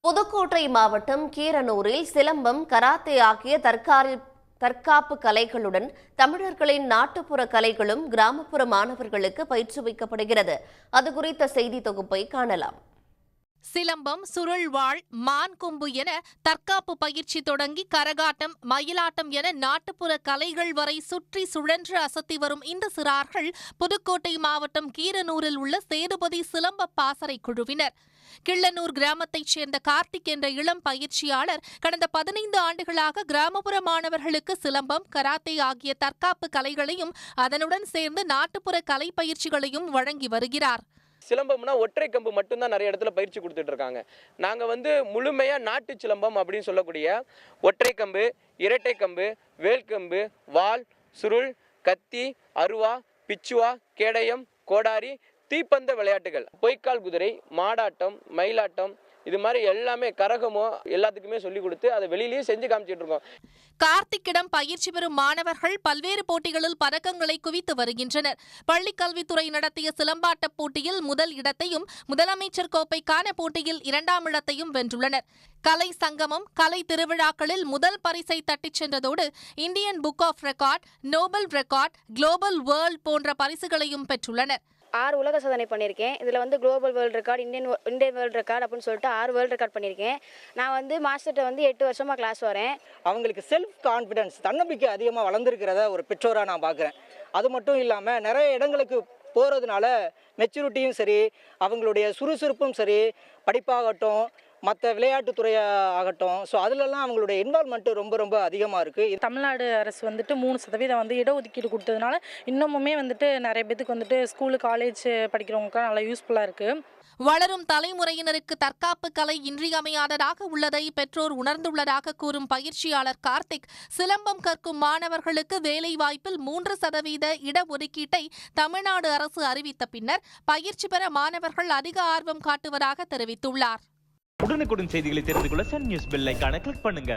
புதுக்கோட்டை மாவட்டம் கீரனூரில் சிலம்பம், கராத்தே ஆகிய தற்காப்பு கலைகளுடன் தமிழர்களின் நாட்டுப்புற கலைகளும் கிராமப்புற மாணவர்களுக்கு பயிற்றுவிக்கப்படுகிறது. அது குறித்த செய்தி தொகுப்பை காணலாம். சிலம்பம், சுருள்வாள், மான் கொம்பு என தற்காப்பு பயிற்சி தொடங்கி கரகாட்டம், மயிலாட்டம் என நாட்டுப்புற கலைகள் வரை சுற்றி சுழன்று அசத்தி வரும் இந்த சிறார்கள் புதுக்கோட்டை மாவட்டம் கீரனூரில் உள்ள சேதுபதி சிலம்ப பாசறை குழுவினர். கிள்ளனூர் கிராமத்தைச் சேர்ந்த கார்த்திக் என்ற இளம் பயிற்சியாளர் கடந்த 15 ஆண்டுகளாக கிராமப்புற மாணவர்களுக்கு சிலம்பம், கராத்தே ஆகிய தற்காப்பு கலைகளையும் அதனுடன் சேர்ந்து நாட்டுப்புற கலை பயிற்சிகளையும் வழங்கி வருகிறார். சிலம்பம்னா ஒற்றை கம்பு மட்டும்தான் நிறைய இடத்துல பயிற்சி கொடுத்துட்டு இருக்காங்க. நாங்கள் முழுமையாக நாட்டு சிலம்பம் அப்படின்னு சொல்லக்கூடிய ஒற்றை கம்பு, இரட்டை கம்பு, வேல்கம்பு, வாள், சுருள், கத்தி, அருவா, பிச்சுவா, கேடயம், கோடாரி, தீப்பந்த விளையாட்டுகள், பொய்க்கால் குதிரை, மாடாட்டம், மயிலாட்டம், இது மாதிரி எல்லாமே கரகமோ எல்லாத்துக்குமே சொல்லி கொடுத்து அதை வெளியிலேயே செஞ்சு காமிச்சிட்டு இருக்கோம். கார்த்திக்கிடம் பயிற்சி பெறும் மாணவர்கள் பல்வேறு போட்டிகளில் பதக்கங்களை குவித்து வருகின்றனர். பள்ளிக் கல்வித்துறை நடத்திய சிலம்பாட்ட போட்டியில் முதல் இடத்தையும், முதலமைச்சர் கோப்பைக்கான போட்டியில் 2ஆம் இடத்தையும் வென்றுள்ளனர். கலை சங்கமம், கலை திருவிழாக்களில் முதல் பரிசை தட்டிச் சென்றதோடு Indian book of record, noble record, global world போன்ற பரிசுகளையும் பெற்றுள்ளனர். 6 உலக சாதனை பண்ணியிருக்கேன். இதில் global world record, Indian world record அப்படின்னு சொல்லிட்டு 6 வேர்ல்டு ரெக்கார்ட் பண்ணியிருக்கேன். நான் மாஸ்டர்கிட்ட 8 வருஷமாக கிளாஸ் வரேன். அவங்களுக்கு செல்ஃப் கான்ஃபிடென்ஸ், தன்னம்பிக்கை அதிகமாக வளர்ந்துருக்கிறத ஒரு பெற்றோராக நான் பார்க்குறேன். அது மட்டும் இல்லாமல் நிறைய இடங்களுக்கு போகிறதுனால மெச்சூரிட்டியும் சரி, அவங்களுடைய சுறுசுறுப்பும் சரி, படிப்பாகட்டும், மற்ற விளையாட்டுத்துறையாக ஆகட்டும், ஸோ அதிலெல்லாம் அவங்களுடைய இன்வால்மெண்ட்டு ரொம்ப ரொம்ப அதிகமாக இருக்குது. தமிழ்நாடு அரசு 3% இடஒதுக்கீடு கொடுத்ததுனால இன்னமுமே நிறைய பேத்துக்கு ஸ்கூலு, காலேஜ் படிக்கிறவங்களுக்குலாம் நல்லா யூஸ்ஃபுல்லாக இருக்குது. வளரும் தலைமுறையினருக்கு தற்காப்பு கலை இன்றியமையாததாக உள்ளதை பெற்றோர் உணர்ந்துள்ளதாக கூறும் பயிற்சியாளர் கார்த்திக், சிலம்பம் கற்கும் மாணவர்களுக்கு வேலைவாய்ப்பில் 3% இடஒதுக்கீட்டை தமிழ்நாடு அரசு அறிவித்த பின்னர் பயிற்சி பெற மாணவர்கள் அதிக ஆர்வம் காட்டுவதாக தெரிவித்துள்ளார். உடனுக்குடன் செய்திகளை தெரிந்து கொள்ள சன் நியூஸ் பெல் ஐகானை கிளிக் பண்ணுங்க.